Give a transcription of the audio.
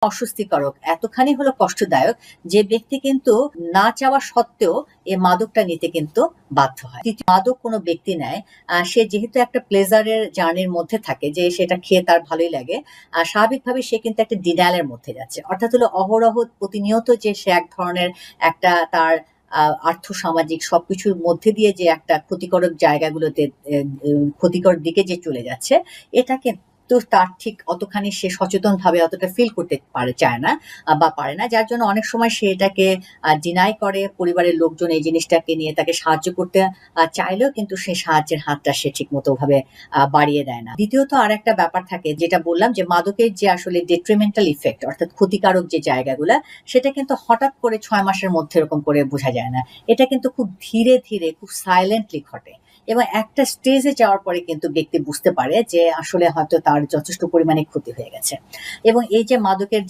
অস্বস্তিকারক, এতখানি হলো কষ্টদায়ক যে ব্যক্তি কিন্তু না চাওয়া সত্ত্বেও এই মাদকটা নিতে কিন্তু বাধ্য হয়। তৃতীয়, মাদক কোনো ব্যক্তি নেয়, সে যেহেতু একটা প্লেজারের জার্নির মধ্যে থাকে যে সেটা খেয়ে তার ভালোই লাগে, স্বাভাবিকভাবে সে কিন্তু একটা ডিনায়াল এর মধ্যে যাচ্ছে। অর্থাৎ হলো অহরহ প্রতিনিয়ত যে সে এক ধরনের একটা তার আর্থসামাজিক সবকিছুর মধ্যে দিয়ে যে একটা ক্ষতিকারক জায়গাগুলোতে ক্ষতিকর দিকে যে চলে যাচ্ছে, এটা কিন্তু তার ঠিক অতখানি সে সচেতনভাবে অতটা ফিল করতে চায় না বা পারে না। যার জন্য অনেক সময় সে এটাকে ডিনাই করে। পরিবারের লোকজন এই জিনিসটাকে নিয়ে তাকে সাহায্য করতে চাইলেও কিন্তু সেই সাহায্যের হাতটা সে ঠিকমতো ভাবে বাড়িয়ে দেয় না। দ্বিতীয়ত আরেকটা ব্যাপার থাকে, যেটা বললাম যে মাদকের যে আসলে ডেট্রিমেন্টাল ইফেক্ট অর্থাৎ ক্ষতিকারক যে জায়গাগুলা, সেটা কিন্তু হঠাৎ করে ৬ মাসের মধ্যে এরকম করে বোঝা যায় না। এটা কিন্তু খুব ধীরে, ধীরে খুব সাইলেন্টলি ঘটে এবং একটা স্টেজে যাওয়ার পরে কিন্তু ব্যক্তি বুঝতে পারে যে আসলে হয়তো তার যথেষ্ট পরিমাণে ক্ষতি হয়ে গেছে। এবং এই যে মাদকের যে